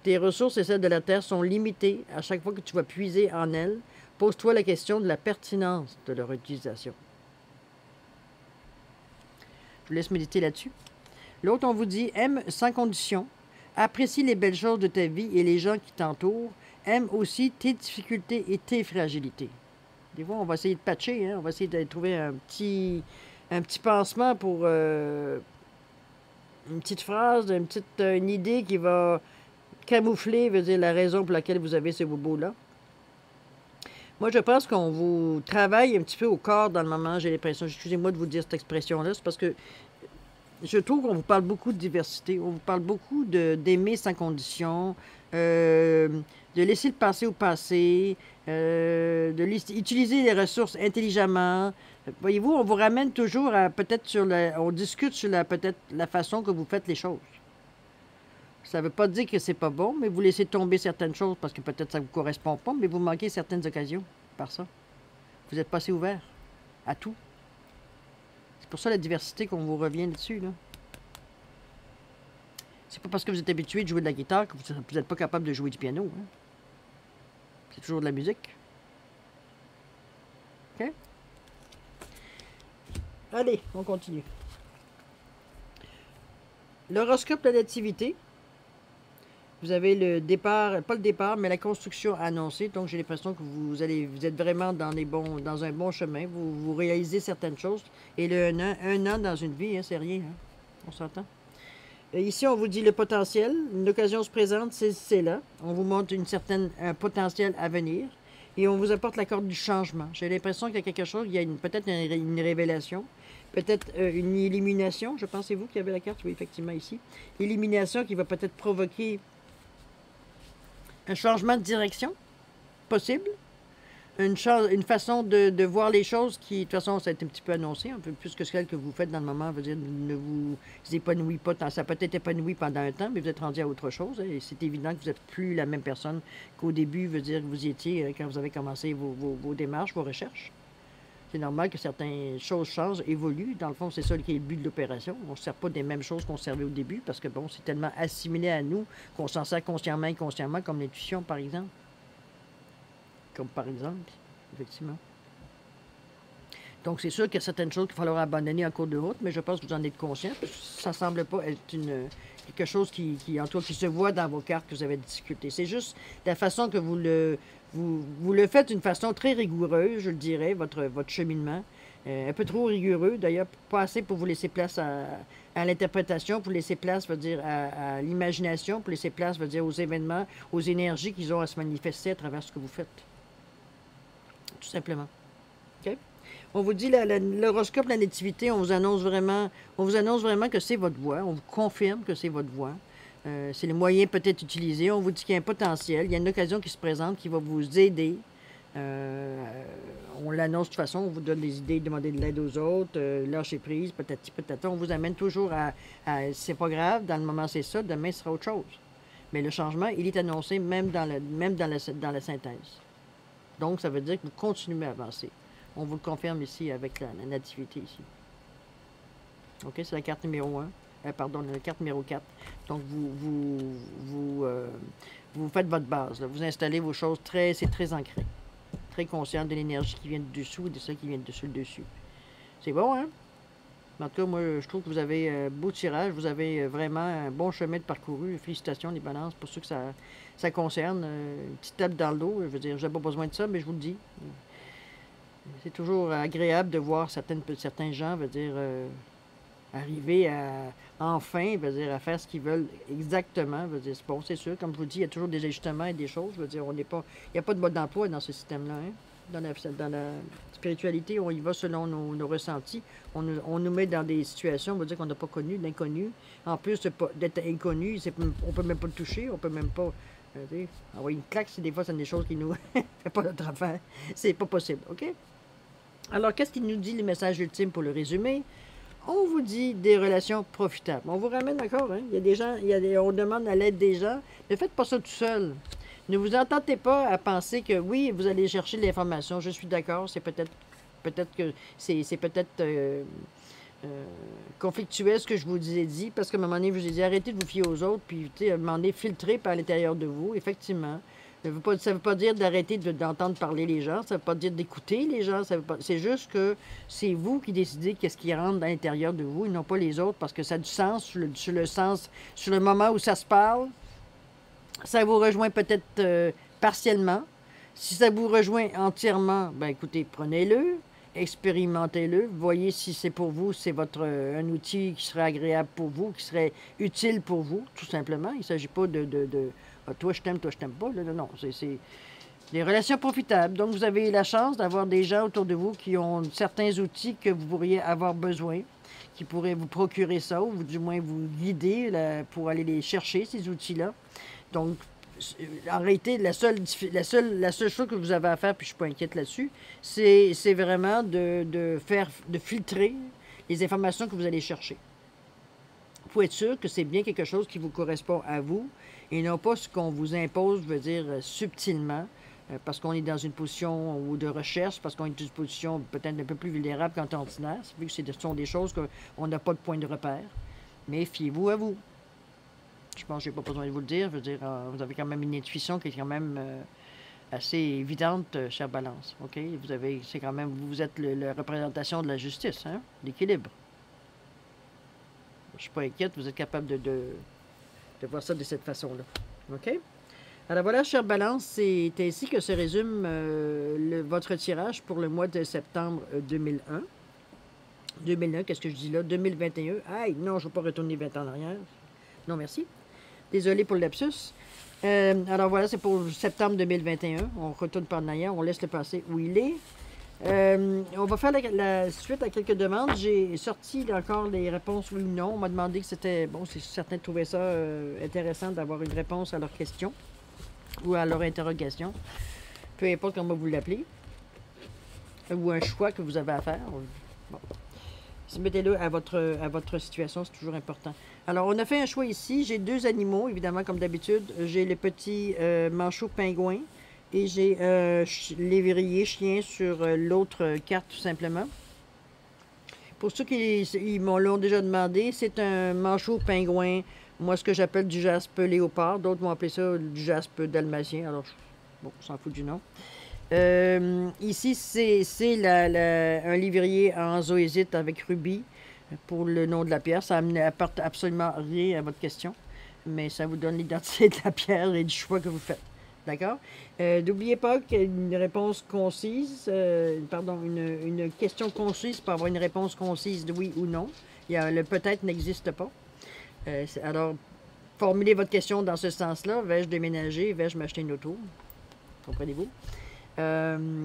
Tes ressources et celles de la Terre sont limitées. À chaque fois que tu vas puiser en elles, pose-toi la question de la pertinence de leur utilisation. Je vous laisse méditer là-dessus. L'autre, on vous dit, aime sans condition, apprécie les belles choses de ta vie et les gens qui t'entourent, aime aussi tes difficultés et tes fragilités. Des fois, on va essayer de patcher, hein? On va essayer de trouver un petit pansement pour une petite phrase, une idée qui va camoufler, veut dire, la raison pour laquelle vous avez ce bobo-là. Moi, je pense qu'on vous travaille un petit peu au corps dans le moment, j'ai l'impression. Excusez-moi de vous dire cette expression-là, c'est parce que je trouve qu'on vous parle beaucoup de diversité, on vous parle beaucoup d'aimer sans condition, de laisser le passé au passé, utiliser les ressources intelligemment. Voyez-vous, on vous ramène toujours à peut-être on discute sur peut-être la façon que vous faites les choses. Ça ne veut pas dire que c'est pas bon, mais vous laissez tomber certaines choses parce que peut-être ça ne vous correspond pas, mais vous manquez certaines occasions par ça. Vous n'êtes pas assez ouvert à tout. C'est pour ça la diversité qu'on vous revient dessus, là. C'est pas parce que vous êtes habitué de jouer de la guitare que vous n'êtes pas capable de jouer du piano, hein. C'est toujours de la musique. OK? Allez, on continue. L'horoscope de la nativité. Vous avez le départ, pas le départ, mais la construction annoncée. Donc, j'ai l'impression que vous êtes vraiment dans un bon chemin. Vous réalisez certaines choses. Et un an dans une vie, hein, c'est rien. Hein? On s'entend. Ici, on vous dit le potentiel. Une occasion se présente, c'est là. On vous montre un potentiel à venir. Et on vous apporte la corde du changement. J'ai l'impression qu'il y a quelque chose, il y a peut-être une révélation. Peut-être une élimination. Je pense que c'est vous qui avez la carte, oui, effectivement, ici. Élimination qui va peut-être provoquer un changement de direction possible, une façon de voir les choses qui, de toute façon, ça a été un petit peu annoncé, un peu plus que celle que vous faites dans le moment, veut dire, ne vous épanouissez pas, ça peut être épanoui pendant un temps, mais vous êtes rendu à autre chose, hein, et c'est évident que vous n'êtes plus la même personne qu'au début, veut dire que vous y étiez quand vous avez commencé vos démarches, vos recherches. C'est normal que certaines choses changent, évoluent. Dans le fond, c'est ça qui est le but de l'opération. On ne se sert pas des mêmes choses qu'on servait au début parce que, bon, c'est tellement assimilé à nous qu'on s'en sert consciemment et inconsciemment, comme l'intuition, par exemple. Effectivement. Donc, c'est sûr qu'il y a certaines choses qu'il va falloir abandonner en cours de route, mais je pense que vous en êtes conscient. Ça ne semble pas être quelque chose qui se voit dans vos cartes que vous avez des difficultés. C'est juste la façon que vous le faites d'une façon très rigoureuse, je le dirais, votre cheminement. Un peu trop rigoureux, d'ailleurs, pas assez pour vous laisser place à l'interprétation, pour laisser place, veut dire, à l'imagination, pour laisser place, veut dire, aux événements, aux énergies qu'ils ont à se manifester à travers ce que vous faites. Tout simplement. OK? On vous dit l'horoscope de la nativité, on vous annonce vraiment que c'est votre voie. On vous confirme que c'est votre voie. C'est le moyen peut-être utilisé. On vous dit qu'il y a un potentiel. Il y a une occasion qui se présente qui va vous aider. On l'annonce de toute façon. On vous donne des idées, demander de l'aide aux autres, lâcher prise, patati patata. On vous amène toujours à c'est pas grave, dans le moment c'est ça, demain ce sera autre chose. Mais le changement, il est annoncé même dans la synthèse. Donc, ça veut dire que vous continuez à avancer. On vous le confirme ici avec la nativité ici. OK, c'est la carte numéro 1. Pardon, la carte numéro 4. Donc, vous faites votre base. Là. Vous installez vos choses c'est très ancré. Très conscient de l'énergie qui vient du dessous et de celle qui vient dessus le dessus. C'est bon, hein? En tout cas, moi, je trouve que vous avez un beau tirage. Vous avez vraiment un bon chemin de parcouru. Félicitations, les balances, pour ceux que ça concerne. Une petite tape dans le dos. Je veux dire, j'ai pas besoin de ça, mais je vous le dis. C'est toujours agréable de voir certains gens, veut dire, arriver à enfin, veut dire, à faire ce qu'ils veulent exactement. Veut dire, bon, c'est sûr, comme je vous dis, il y a toujours des ajustements et des choses. Veut dire, il n'y a pas de mode d'emploi dans ce système-là. Hein? Dans la spiritualité, on y va selon nos ressentis. On nous met dans des situations, on va dire qu'on n'a pas connu, d'inconnu. En plus d'être inconnu, on peut même pas le toucher, on peut même pas envoyer une claque, des fois, c'est des choses qui nous fait pas notre affaire. C'est pas possible, OK? Alors, qu'est-ce qu'il nous dit le message ultime pour le résumer? On vous dit des relations profitables. On vous ramène d'accord, hein? Il y a des gens, on demande à l'aide des gens. Ne faites pas ça tout seul. Ne vous entendez pas à penser que oui, vous allez chercher l'information. Je suis d'accord, c'est peut-être que c'est peut-être conflictuel ce que je vous ai dit, parce qu'à un moment donné, je vous ai dit arrêtez de vous fier aux autres, puis à un moment donné, filtrez par l'intérieur de vous, effectivement. Ça veut pas dire d'arrêter d'entendre parler les gens, ça veut pas dire d'écouter les gens, c'est juste que c'est vous qui décidez qu'est-ce qui rentre à l'intérieur de vous et non pas les autres, parce que ça a du sens sur le moment où ça se parle. Ça vous rejoint peut-être partiellement. Si ça vous rejoint entièrement, ben écoutez, prenez-le, expérimentez-le, voyez si c'est pour vous, c'est un outil qui serait agréable pour vous, qui serait utile pour vous, tout simplement. Il ne s'agit pas ah, toi je t'aime pas. Là, non, c'est des relations profitables. Donc, vous avez la chance d'avoir des gens autour de vous qui ont certains outils que vous pourriez avoir besoin, qui pourraient vous procurer ça, ou du moins vous guider là, pour aller les chercher, ces outils-là. Donc, en réalité, la seule chose que vous avez à faire, puis je ne suis pas inquiète là-dessus, c'est vraiment de filtrer les informations que vous allez chercher. Il faut être sûr que c'est bien quelque chose qui vous correspond à vous et non pas ce qu'on vous impose, je veux dire, subtilement, parce qu'on est dans une position ou de recherche, parce qu'on est dans une position peut-être un peu plus vulnérable qu'en ordinaire, vu que ce sont des choses qu'on n'a pas de point de repère. Mais fiez-vous à vous. Je pense que je n'ai pas besoin de vous le dire. Je veux dire, vous avez quand même une intuition qui est quand même assez évidente, chère Balance. OK? C'est quand même, vous êtes la représentation de la justice, hein? L'équilibre. Je ne suis pas inquiète, vous êtes capable de voir ça de cette façon-là. OK? Alors voilà, chère Balance, c'est ainsi que se résume votre tirage pour le mois de septembre 2001. 2001, qu'est-ce que je dis là? 2021. Aïe, non, je ne veux pas retourner 20 ans en arrière. Non, merci. Désolé pour le lapsus. Alors voilà, c'est pour septembre 2021. On retourne par en arrière, on laisse le passé où il est. On va faire la suite à quelques demandes. J'ai sorti encore les réponses oui ou non. On m'a demandé que c'était... Bon, si certains trouvaient ça intéressant d'avoir une réponse à leurs questions ou à leur interrogation. Peu importe comment vous l'appelez. Ou un choix que vous avez à faire. Bon. Mettez-le à votre situation, c'est toujours important. Alors, on a fait un choix ici. J'ai deux animaux, évidemment, comme d'habitude. J'ai le petit manchot pingouin et j'ai l'évrier chien sur l'autre carte, tout simplement. Pour ceux qui l'ont déjà demandé, c'est un manchot pingouin, moi, ce que j'appelle du jaspe léopard. D'autres vont appeler ça du jaspe dalmatien. Alors, bon, on s'en fout du nom. Ici, c'est un livrier en zoésite avec rubis pour le nom de la pierre. Ça n'apporte absolument rien à votre question, mais ça vous donne l'identité de la pierre et du choix que vous faites. D'accord? N'oubliez pas qu'il y a une réponse concise, une question concise pour avoir une réponse concise de oui ou non. Le peut-être n'existe pas. Alors, formulez votre question dans ce sens-là. Vais-je déménager? Vais-je m'acheter une auto? Comprenez-vous?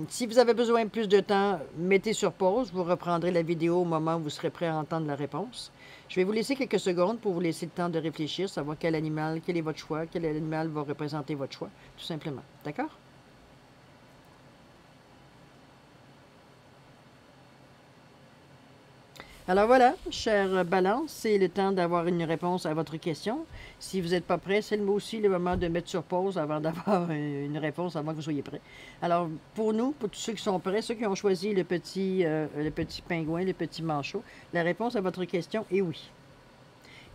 Si vous avez besoin de plus de temps, mettez sur pause. Vous reprendrez la vidéo au moment où vous serez prêt à entendre la réponse. Je vais vous laisser quelques secondes pour vous laisser le temps de réfléchir, savoir quel est votre choix, quel animal va représenter votre choix, tout simplement. D'accord? Alors voilà, chère Balance, c'est le temps d'avoir une réponse à votre question. Si vous n'êtes pas prêt, c'est aussi le moment de mettre sur pause avant d'avoir une réponse, avant que vous soyez prêt. Alors, pour nous, pour tous ceux qui sont prêts, ceux qui ont choisi le petit pingouin, le petit manchot, la réponse à votre question est oui.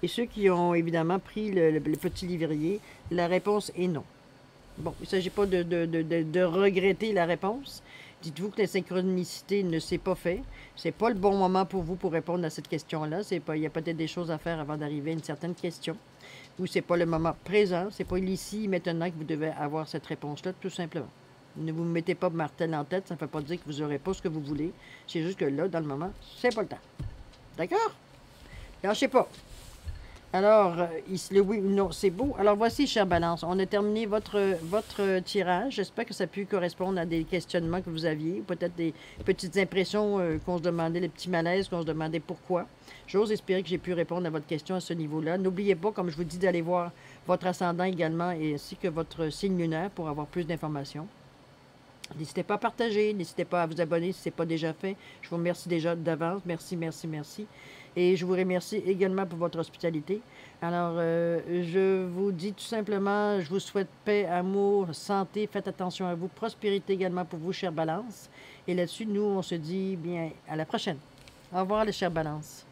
Et ceux qui ont évidemment pris le petit livrier, la réponse est non. Bon, il ne s'agit pas de regretter la réponse. Dites-vous que la synchronicité ne s'est pas fait. Ce n'est pas le bon moment pour vous pour répondre à cette question-là. Il y a peut-être des choses à faire avant d'arriver à une certaine question. Ou ce n'est pas le moment présent. Ce n'est pas ici, maintenant, que vous devez avoir cette réponse-là, tout simplement. Ne vous mettez pas martel en tête. Ça ne veut pas dire que vous n'aurez pas ce que vous voulez. C'est juste que là, dans le moment, c'est pas le temps. D'accord? Lâchez pas. Alors, le oui ou non, c'est beau. Alors, voici, chère Balance, on a terminé votre tirage. J'espère que ça a pu correspondre à des questionnements que vous aviez, peut-être des petites impressions qu'on se demandait, les petits malaises qu'on se demandait pourquoi. J'ose espérer que j'ai pu répondre à votre question à ce niveau-là. N'oubliez pas, comme je vous dis, d'aller voir votre ascendant également, ainsi que votre signe lunaire pour avoir plus d'informations. N'hésitez pas à partager, n'hésitez pas à vous abonner si ce n'est pas déjà fait. Je vous remercie déjà d'avance. Merci, merci, merci. Et je vous remercie également pour votre hospitalité. Alors, je vous dis tout simplement, je vous souhaite paix, amour, santé. Faites attention à vous. Prospérité également pour vous, chère Balance. Et là-dessus, nous, on se dit bien à la prochaine. Au revoir, les chères Balances.